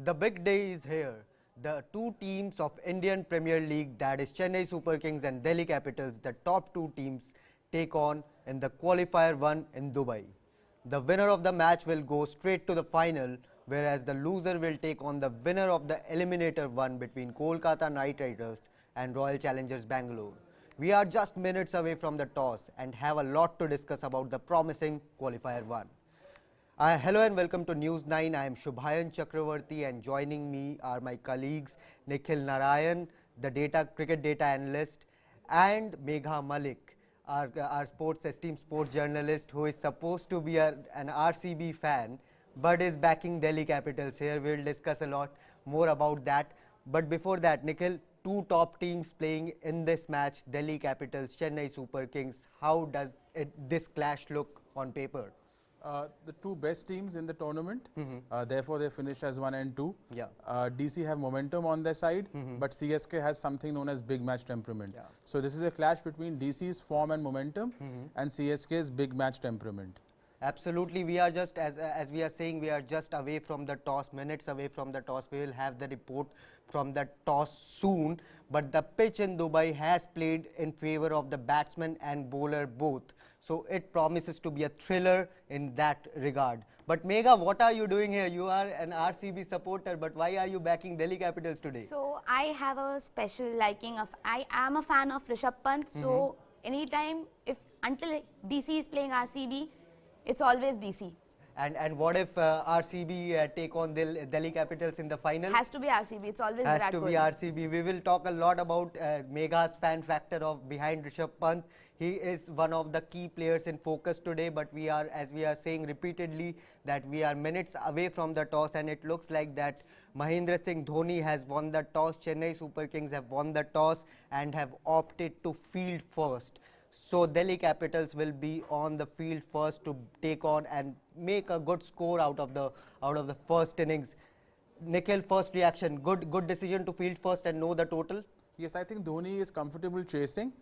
The big day is here. The two teams of Indian Premier League, that is Chennai Super Kings and Delhi Capitals, the top two teams, take on in the Qualifier 1 in Dubai. The winner of the match will go straight to the final, whereas the loser will take on the winner of the Eliminator 1 between Kolkata Knight Riders and Royal Challengers Bangalore. We are just minutes away from the toss and have a lot to discuss about the promising Qualifier 1. Hello and welcome to News 9. I am Shubhayan Chakravarti and joining me are my colleagues Nikhil Narayan, the cricket data analyst, and Megha Malik, our esteemed sports journalist who is supposed to be an RCB fan but is backing Delhi Capitals here. We will discuss a lot more about that. But before that, Nikhil, two top teams playing in this match, Delhi Capitals, Chennai Super Kings. How does this clash look on paper? The two best teams in the tournament, therefore they finish as 1 and 2. Yeah. DC have momentum on their side, but CSK has something known as big match temperament. Yeah. So this is a clash between DC's form and momentum and CSK's big match temperament. Absolutely, we are just, as we are saying, we are just away from the toss, minutes away from the toss. We will have the report from the toss soon, but the pitch in Dubai has played in favor of the batsman and bowler both. So it promises to be a thriller in that regard. But Megha, what are you doing here? You are an RCB supporter, but why are you backing Delhi Capitals today? So I have a special liking of, I am a fan of Rishabh Pant. So anytime, until DC is playing RCB, it's always DC. And what if RCB take on Delhi Capitals in the final? Has to be RCB. It's always Has Virat to Kohli. be RCB. We will talk a lot about Megha's fan factor of behind Rishabh Pant. He is one of the key players in focus today, but we are, as we are saying repeatedly, that we are minutes away from the toss, and it looks like that Mahendra Singh Dhoni has won the toss. Chennai Super Kings have won the toss and have opted to field first. So Delhi Capitals will be on the field first to take on and make a good score out of the first innings. Nikhil, first reaction, good decision to field first and know the total? Yes, I think Dhoni is comfortable chasing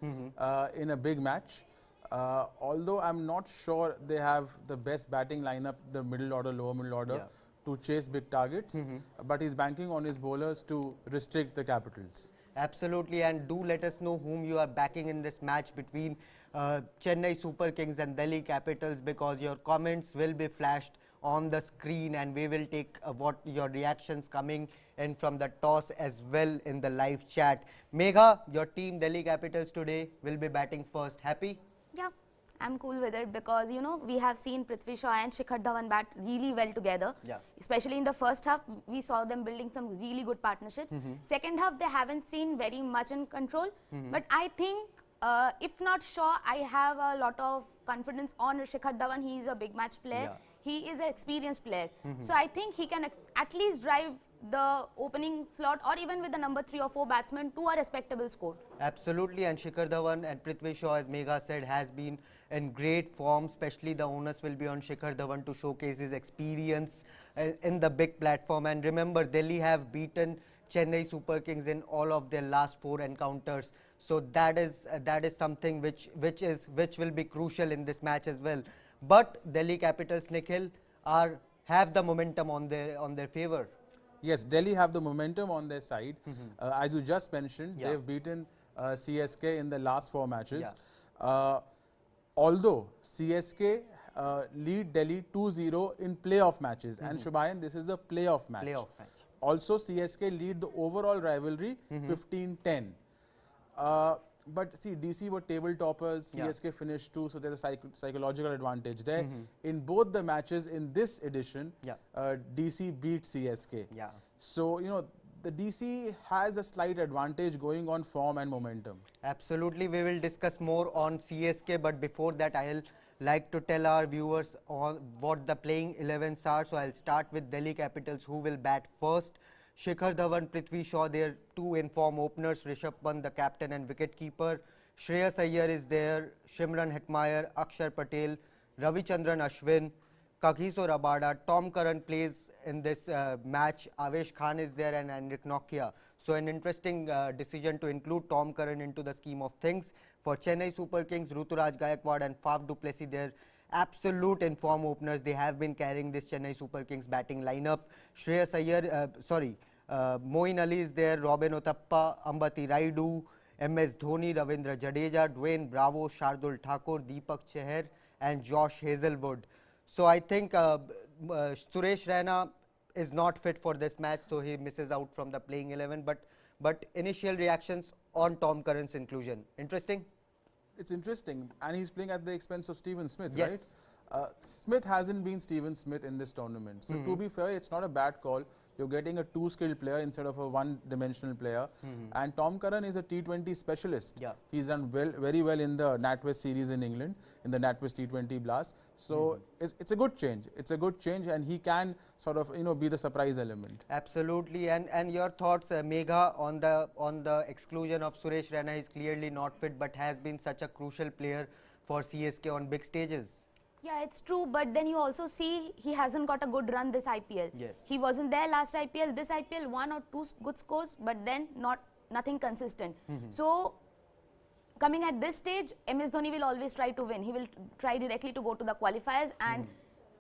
in a big match. Although I'm not sure they have the best batting lineup, the middle order, lower middle order, to chase big targets. But he's banking on his bowlers to restrict the Capitals. Absolutely, and do let us know whom you are backing in this match between Chennai Super Kings and Delhi Capitals, because your comments will be flashed on the screen and we will take what your reactions coming in from the toss as well in the live chat. Megha, your team Delhi Capitals today will be batting first. Happy? Yeah, I'm cool with it because, you know, we have seen Prithvi Shaw and Shikhar Dhawan bat really well together. Yeah. Especially in the first half, we saw them building some really good partnerships. Second half, they haven't seen very much in control. But I think, if not Shaw, I have a lot of confidence on Shikhar Dhawan. He is a big match player. Yeah. He is an experienced player. So I think he can at least drive the opening slot or even with the number 3 or 4 batsmen to a respectable score. Absolutely, and Shikhar Dhawan and Prithvi Shaw, as Megha said, has been in great form. Especially the onus will be on Shikhar Dhawan to showcase his experience in the big platform. And remember, Delhi have beaten Chennai Super Kings in all of their last 4 encounters. So that is something which will be crucial in this match as well. But Delhi Capitals, Nikhil, have the momentum on their favor. Yes, Delhi have the momentum on their side. As you just mentioned, they've beaten CSK in the last 4 matches. Although CSK lead Delhi 2-0 in playoff matches, and Shubhayan, this is a playoff match. Also, CSK lead the overall rivalry 15-10. But see, DC were table toppers, CSK finished 2, so there's a psychological advantage there. In both the matches in this edition, DC beat CSK. So, you know, the DC has a slight advantage going on form and momentum. Absolutely, we will discuss more on CSK, but before that, I'll like to tell our viewers on what the playing 11s are. So I'll start with Delhi Capitals, who will bat first. Shikhar Dhawan, Prithvi Shaw, their 2 in-form openers, Rishabh Pant, the captain and wicketkeeper. Shreyas Iyer is there, Shimran Hetmeyer, Akshar Patel, Ravichandran Ashwin, Kagiso Rabada, Tom Curran plays in this match, Avesh Khan is there, and Henrik Nokia. So an interesting decision to include Tom Curran into the scheme of things. For Chennai Super Kings, Ruturaj Gaikwad and Faf du Plessis there absolute inform openers. They have been carrying this Chennai Super Kings batting lineup. Shreyas Iyer, Moeen Ali is there, Robin Uthappa, Ambati Raidu, MS Dhoni, Ravindra Jadeja, Dwayne Bravo, Shardul Thakur, Deepak Chahar and Josh Hazelwood. So I think Suresh Raina is not fit for this match, so he misses out from the playing 11. But initial reactions on Tom Curran's inclusion. Interesting? It's interesting, and he's playing at the expense of Steven Smith, Yes. right? Smith hasn't been Steven Smith in this tournament. So to be fair, it's not a bad call. You're getting a two-skilled player instead of a one-dimensional player. And Tom Curran is a T20 specialist. Yeah. He's done very well in the NatWest series in England, in the NatWest T20 Blast. So it's a good change. It's a good change, and he can sort of be the surprise element. Absolutely. And your thoughts, Megha, on the exclusion of Suresh Raina? Is clearly not fit, but has been such a crucial player for CSK on big stages. Yeah, it's true, but then you also see he hasn't got a good run this IPL. Yes. He wasn't there last IPL. This IPL, 1 or 2 good scores, but then nothing consistent. So, coming at this stage, MS Dhoni will always try to win. He will try directly to go to the qualifiers and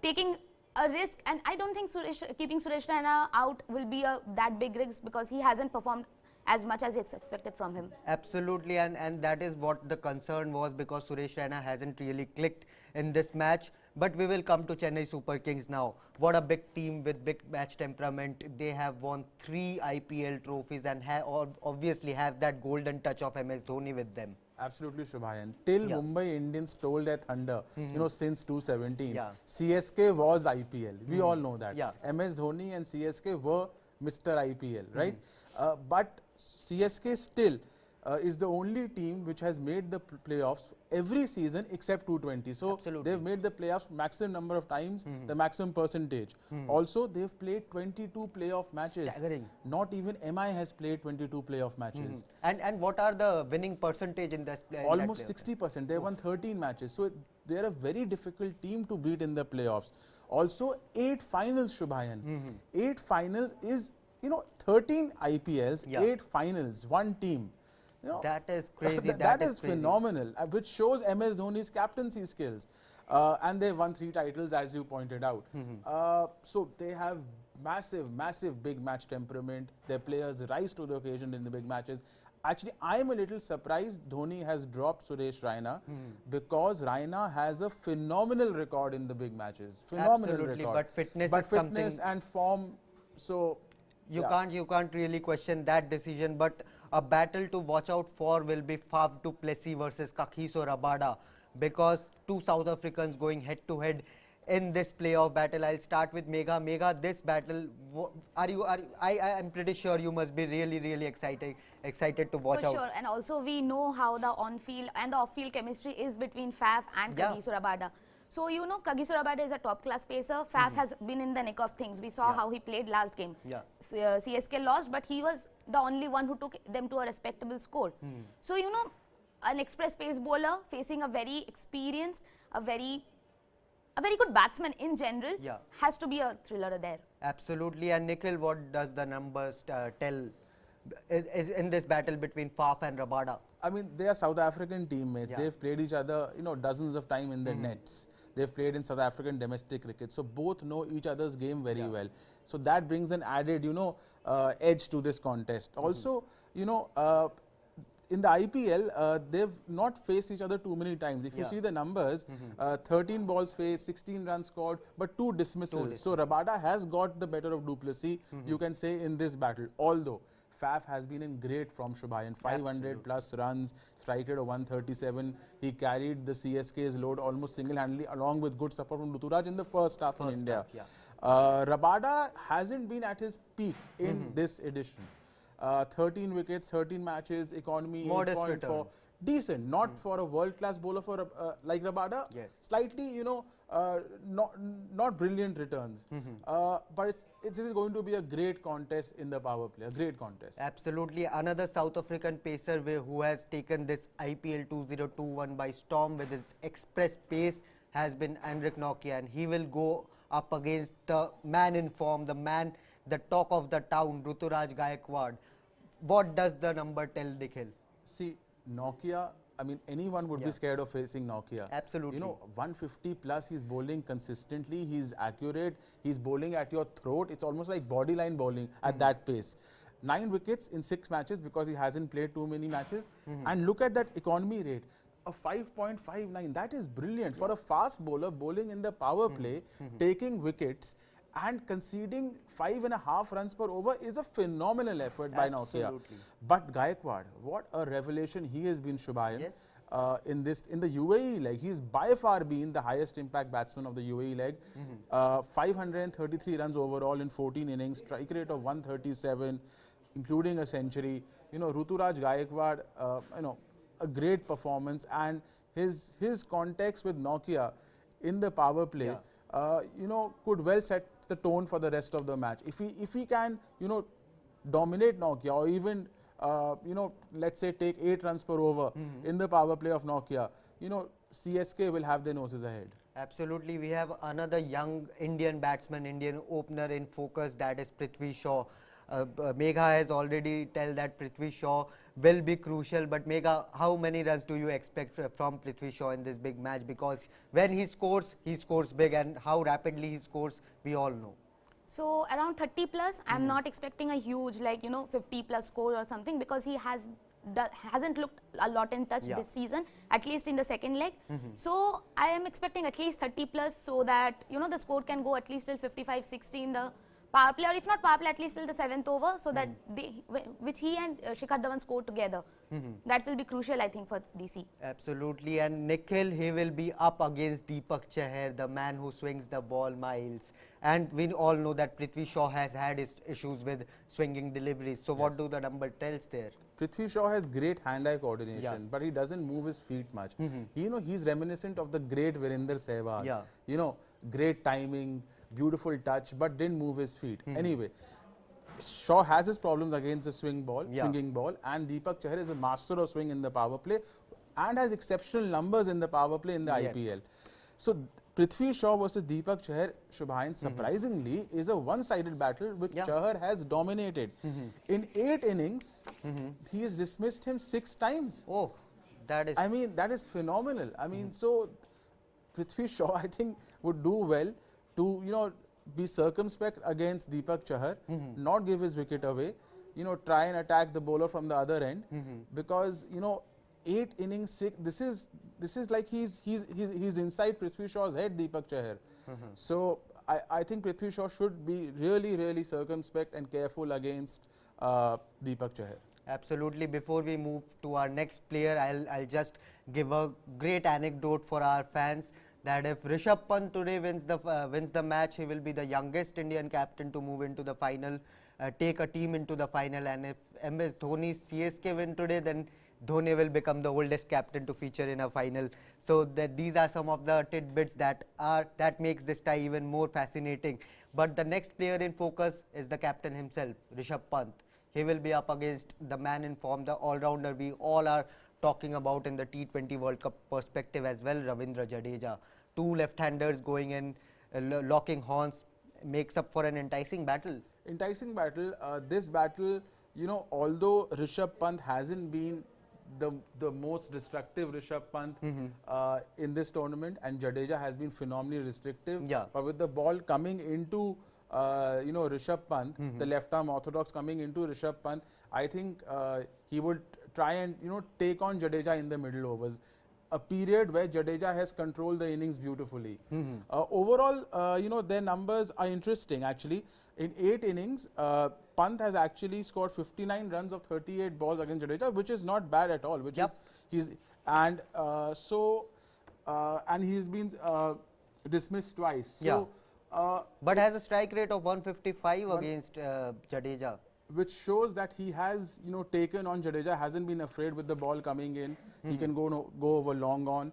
taking a risk. And I don't think keeping Suresh Raina out will be that big risk, because he hasn't performed as much as it's expected from him. Absolutely, and that is what the concern was, because Suresh Raina hasn't really clicked in this match. But we will come to Chennai Super Kings now. What a big team with big match temperament. They have won 3 IPL trophies and obviously have that golden touch of MS Dhoni with them. Absolutely, Shubhayan. Till Mumbai Indians stole their thunder, since 2017, CSK was IPL. We all know that. MS Dhoni and CSK were Mr. IPL, right? But CSK still is the only team which has made the playoffs every season except 220. So they've made the playoffs maximum number of times, the maximum percentage. Also, they've played 22 playoff matches. Staggering. Not even MI has played 22 playoff matches. And what are the winning percentage in this play? Almost 60%. They won 13 matches. So they're a very difficult team to beat in the playoffs. Also, 8 finals, Shubhayan. 8 finals is 13 IPLs, 8 finals, 1 team. That is crazy. that is phenomenal, which shows MS Dhoni's captaincy skills. And they won 3 titles, as you pointed out. So they have massive big match temperament. Their players rise to the occasion in the big matches. Actually, I am a little surprised Dhoni has dropped Suresh Raina, because Raina has a phenomenal record in the big matches. Phenomenal record. But fitness is something, and form. So you can't really question that decision. But a battle to watch out for will be Faf du Plessis versus Kagiso Rabada, because 2 South Africans going head to head in this playoff battle. I'll start with Megha. Megha, this battle, I am pretty sure you must be really excited to watch out. For sure, and also we know how the on-field and the off-field chemistry is between Faf and Kagiso Rabada. So, Kagiso Rabada is a top-class pacer. Faf has been in the nick of things. We saw how he played last game. CSK lost, but he was the only one who took them to a respectable score. So, an express pace bowler facing a very experienced, a very good batsman in general, has to be a thriller there. Absolutely. And Nikhil, what does the numbers tell is in this battle between Faf and Rabada? I mean, they are South African teammates. They've played each other, dozens of times in the nets. They've played in South African domestic cricket. So both know each other's game very well. So that brings an added, edge to this contest. Also, in the IPL, they've not faced each other too many times. If you see the numbers, 13 balls faced, 16 runs scored, but 2 dismissals. So Rabada has got the better of du Plessis, you can say, in this battle. Although Faf has been in great form, Shubhayan. 500 plus runs, strike rate of 137. He carried the CSK's load almost single-handedly, along with good support from Ruturaj in the first half in India. Rabada hasn't been at his peak in this edition. 13 wickets, 13 matches, economy 8.4. Decent, not for a world-class bowler for like Rabada. Slightly, not brilliant returns. But this is going to be a great contest in the power play, a great contest. Absolutely. Another South African pacer who has taken this IPL 2021 by storm with his express pace has been Anrich Nokia, and he will go up against the man in form, the talk of the town, Ruturaj Gaikwad. What does the number tell, Nikhil? See, Nokia I mean, anyone would be scared of facing Nokia. Absolutely. You know, 150 plus, he's bowling consistently, he's accurate, he's bowling at your throat. It's almost like body line bowling at that pace. 9 wickets in 6 matches because he hasn't played too many matches. And look at that economy rate, a 5.59. That is brilliant for a fast bowler bowling in the power play, taking wickets and conceding 5.5 runs per over is a phenomenal effort by Nokia. But Gaikwad, what a revelation he has been, Shubhayan. Yes. In the UAE leg, he's by far been the highest impact batsman of the UAE leg. 533 runs overall in 14 innings, strike rate of 137, including a century. You know, Ruturaj Gaikwad, you know, a great performance, and his context with Nokia in the power play, you know, could well set the tone for the rest of the match. If he can, you know, dominate Nokia, or even you know, let's say take 8 runs per over in the power play of Nokia, you know, CSK will have their noses ahead. Absolutely. We have another young Indian batsman, Indian opener in focus, that is Prithvi Shaw. Megha has already told that Prithvi Shaw will be crucial, but Megha, how many runs do you expect from Prithvi Shaw in this big match? Because when he scores big, and how rapidly he scores, we all know. So around 30 plus, I'm not expecting a huge, like, you know, 50 plus score or something, because he hasn't looked a lot in touch this season, at least in the second leg. So I am expecting at least 30 plus, so that, you know, the score can go at least till 55-60 in the power play, or if not power play, at least till the 7th over, so that which he and Shikhar Dhawan score together. That will be crucial, I think, for DC. Absolutely. And Nikhil, he will be up against Deepak Chahar, the man who swings the ball miles. And we all know that Prithvi Shaw has had his issues with swinging deliveries. So what do the number tells there? Prithvi Shaw has great hand-eye coordination, but he doesn't move his feet much. You know, he's reminiscent of the great Virender Sehwag. You know, great timing, beautiful touch, but didn't move his feet. Anyway, Shaw has his problems against the swinging ball, and Deepak Chahar is a master of swing in the power play and has exceptional numbers in the power play in the IPL. So Prithvi Shaw versus Deepak Chahar, Shubhayan, surprisingly, is a one-sided battle which Chahar has dominated. In 8 innings, he has dismissed him 6 times. Oh, that is... I mean, that is phenomenal. I mean, so Prithvi Shaw, I think, would do well to, you know, be circumspect against Deepak Chahar, not give his wicket away, you know, try and attack the bowler from the other end, because, you know, 8 innings, 6, this is like he's inside Prithvi Shaw's head, Deepak Chahar. So I think Prithvi Shaw should be really circumspect and careful against Deepak Chahar. Absolutely. Before we move to our next player, I'll just give a great anecdote for our fans, that if Rishabh Pant today wins the match, he will be the youngest Indian captain to move into the final, take a team into the final. And if MS Dhoni's CSK win today, then Dhoni will become the oldest captain to feature in a final. So these are some of the tidbits that makes this tie even more fascinating. But the next player in focus is the captain himself, Rishabh Pant. He will be up against the man in form, the all-rounder we all are talking about in the T20 World Cup perspective as well, Ravindra Jadeja. 2 left-handers going in, locking horns, makes up for an enticing battle. Enticing battle. This battle, you know, although Rishabh Pant hasn't been the most destructive Rishabh Pant in this tournament, and Jadeja has been phenomenally restrictive. But with the ball coming into you know, Rishabh Pant, the left-arm orthodox coming into Rishabh Pant, I think he would try and, you know, take on Jadeja in the middle overs. A period where Jadeja has controlled the innings beautifully. Overall, you know, their numbers are interesting actually. In 8 innings, Pant has actually scored 59 runs of 38 balls against Jadeja, which is not bad at all. Which is and he's been dismissed twice. So, but has a strike rate of 155 against Jadeja, which shows that he has, you know, taken on Jadeja, hasn't been afraid with the ball coming in. He can go over long on.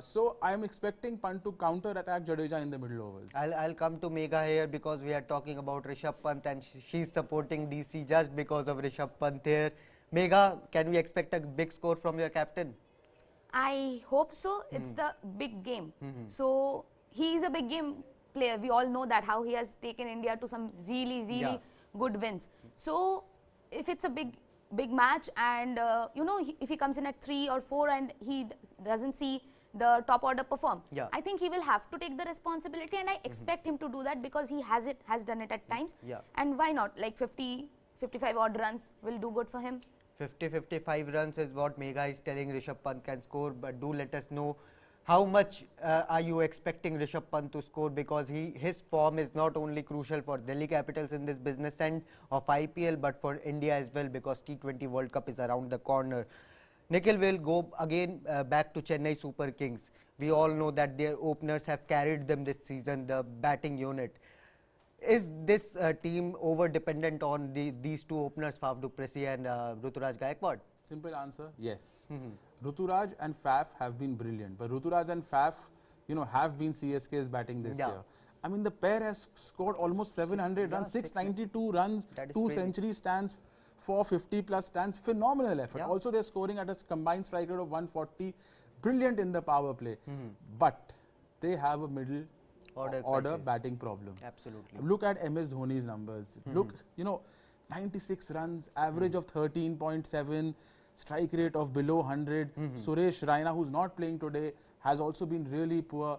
So I am expecting Pant to counter-attack Jadeja in the middle overs. I'll come to Megha here, because we are talking about Rishabh Pant and she's supporting DC just because of Rishabh Pant here. Megha, can we expect a big score from your captain? I hope so. It's the big game. So he is a big game player. We all know that, how he has taken India to some really good wins. So if it's a big big match, and you know, if he comes in at 3 or 4 and he doesn't see the top order perform, I think he will have to take the responsibility, and I expect him to do that because he has done it at times. And why not? Like 50-55 odd runs will do good for him. 50-55 runs is what Megha is telling Rishabh Pant can score, but do let us know how much are you expecting Rishabh Pant to score, because his form is not only crucial for Delhi Capitals in this business end of IPL, but for India as well, because T20 World Cup is around the corner. Nikhil, will go again back to Chennai Super Kings. We all know that their openers have carried them this season, the batting unit. Is this team over dependent on these two openers, Faf du Plessis and Ruturaj Gaikwad? Simple answer, yes. Ruturaj and Faf have been brilliant, but Ruturaj and Faf, you know, have been CSK's batting this year. I mean, the pair has scored almost 700 runs, 692 runs, 2 century stands, 450 plus stands, phenomenal effort. Also, they're scoring at a combined strike rate of 140, brilliant in the power play. But they have a middle order batting problem. Absolutely. Look at MS Dhoni's numbers. Look, you know, 96 runs, average of 13.7, strike rate of below 100. Suresh Raina, who's not playing today, has also been really poor.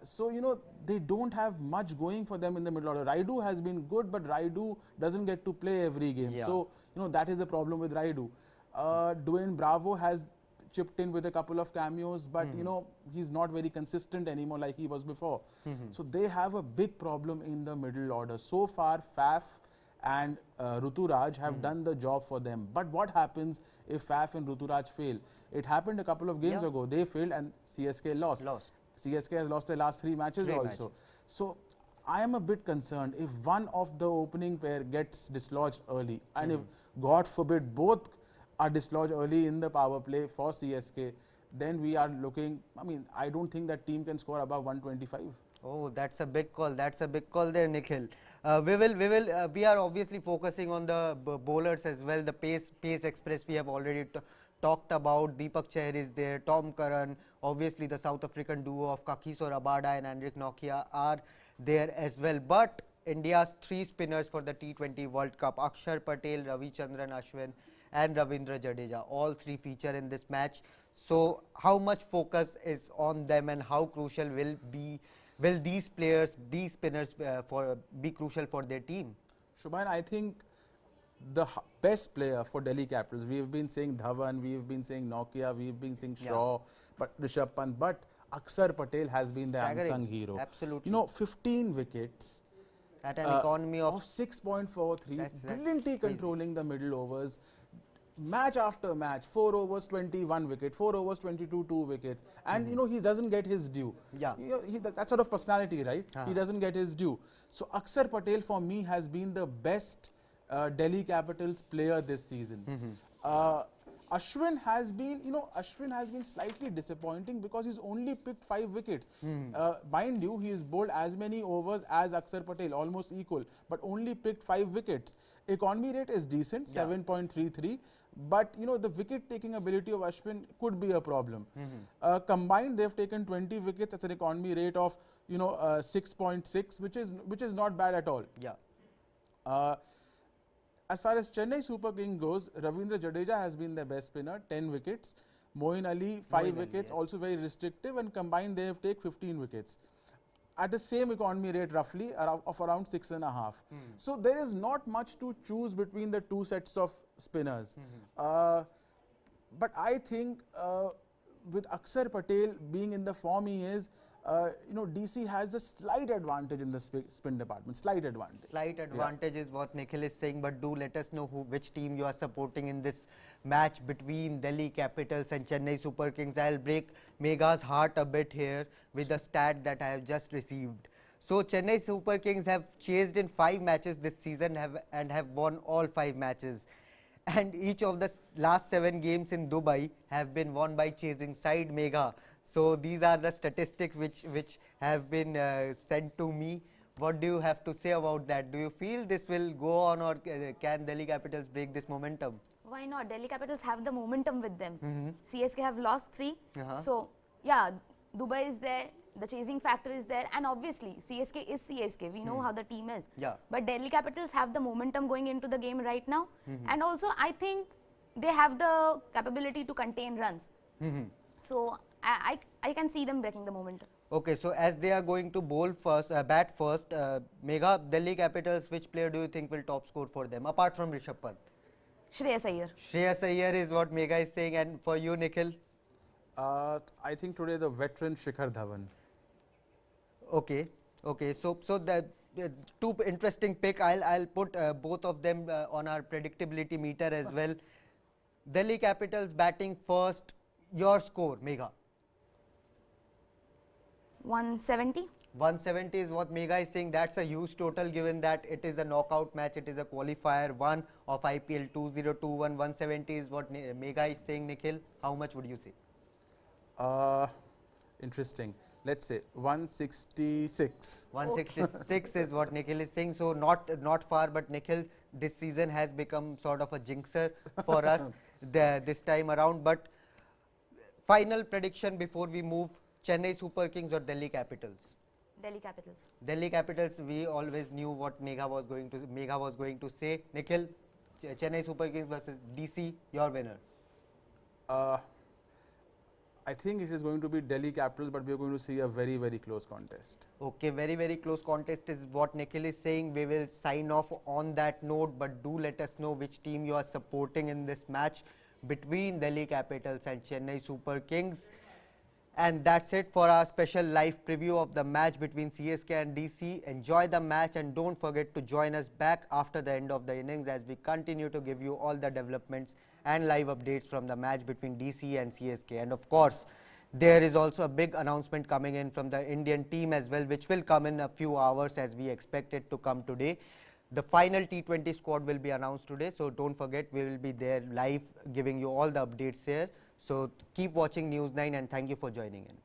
So, you know, they don't have much going for them in the middle order. Raidu has been good, but Raidu doesn't get to play every game. So, you know, that is a problem with Raidu. Dwayne Bravo has chipped in with a couple of cameos, but you know, he's not very consistent anymore like he was before. So they have a big problem in the middle order. So far, Faf and Ruturaj have done the job for them. But what happens if Faf and Ruturaj fail? It happened a couple of games ago. They failed and CSK lost. CSK has lost their last 3 matches also. So I am a bit concerned if one of the opening pair gets dislodged early, and if, God forbid, both are dislodged early in the power play for CSK, then we are looking, I mean, I don't think that team can score above 125. Oh, that's a big call. That's a big call there, Nikhil. We are obviously focusing on the bowlers as well. The pace express we have already talked about. Deepak Chahar is there, Tom Curran, obviously the South African duo of Kagiso Rabada and Henrik Nokia are there as well. But India's 3 spinners for the T20 World Cup, Akshar Patel, Ravichandran Ashwin and Ravindra Jadeja, all 3 feature in this match. So how much focus is on them, and how crucial will these players, these spinners be crucial for their team? Shubhayan, I think the best player for Delhi Capitals, we have been saying Dhawan, we have been saying Nokia, we have been saying Shaw, but Rishabh Pant, but Akshar Patel has been the unsung hero. Absolutely. You know, 15 wickets at an economy of 6.43, brilliantly controlling the middle overs. Match after match, 4 overs, 21 wickets, 4 overs, 22, 2 wickets. And, you know, he doesn't get his due. That sort of personality, right? He doesn't get his due. So, Akshar Patel for me has been the best Delhi Capitals player this season. Ashwin has been, you know, slightly disappointing because he's only picked 5 wickets. Mind you, he has bowled as many overs as Akshar Patel, almost equal, but only picked 5 wickets. Economy rate is decent, 7.33, but you know, the wicket taking ability of Ashwin could be a problem. Combined, they've taken 20 wickets at an economy rate of, you know, 6.6, which is not bad at all. As far as Chennai Super King goes, Ravindra Jadeja has been their best spinner, 10 wickets. Moeen Ali, 5 wickets, also very restrictive, and combined they have taken 15 wickets. At the same economy rate roughly of around 6.5. So there is not much to choose between the 2 sets of spinners. But I think with Akshar Patel being in the form he is, you know, DC has a slight advantage in the spin department, slight advantage. Slight advantage is what Nikhil is saying, but do let us know which team you are supporting in this match between Delhi Capitals and Chennai Super Kings. I'll break Megha's heart a bit here with the stat that I have just received. So Chennai Super Kings have chased in 5 matches this season and have won all 5 matches. And each of the last 7 games in Dubai have been won by chasing side, Megha. So these are the statistics which have been sent to me. What do you have to say about that? Do you feel this will go on, or can Delhi Capitals break this momentum? Why not? Delhi Capitals have the momentum with them. CSK have lost 3. So yeah, Dubai is there. the chasing factor is there, and obviously CSK is CSK. We know how the team is. Yeah. But Delhi Capitals have the momentum going into the game right now, and also I think they have the capability to contain runs. So I can see them breaking the momentum. Okay, so as they are going to bowl first, bat first, Megha, Delhi Capitals, which player do you think will top score for them, apart from Rishabh Pant? Shreyas Iyer. Shreyas Iyer is what Megha is saying, and for you, Nikhil? I think today the veteran Shikhar Dhawan. Okay, okay. So the two interesting pick. I'll put both of them on our predictability meter as well. Delhi Capitals batting first. Your score, Megha? 170. 170 is what Megha is saying. That's a huge total given that it is a knockout match. It is a qualifier 1 of IPL 2021. 170 is what Megha is saying. Nikhil, how much would you say? Interesting. Let's say 166. 166 is what Nikhil is saying. So not far, but Nikhil this season has become sort of a jinxer for us this time around. But final prediction before we move: Chennai Super Kings or Delhi Capitals? Delhi Capitals. Delhi Capitals. We always knew what Megha was going to say. Nikhil, Chennai Super Kings versus DC. Your winner. I think it is going to be Delhi Capitals, but we are going to see a very, very close contest. Okay, very, very close contest is what Nikhil is saying. We will sign off on that note, but do let us know which team you are supporting in this match between Delhi Capitals and Chennai Super Kings. And that's it for our special live preview of the match between CSK and DC. Enjoy the match and don't forget to join us back after the end of the innings as we continue to give you all the developments and live updates from the match between DC and CSK. And of course, there is also a big announcement coming in from the Indian team as well, which will come in a few hours as we expect it to come today. The final T20 squad will be announced today, so don't forget, we will be there live giving you all the updates here. So keep watching News 9 and thank you for joining in.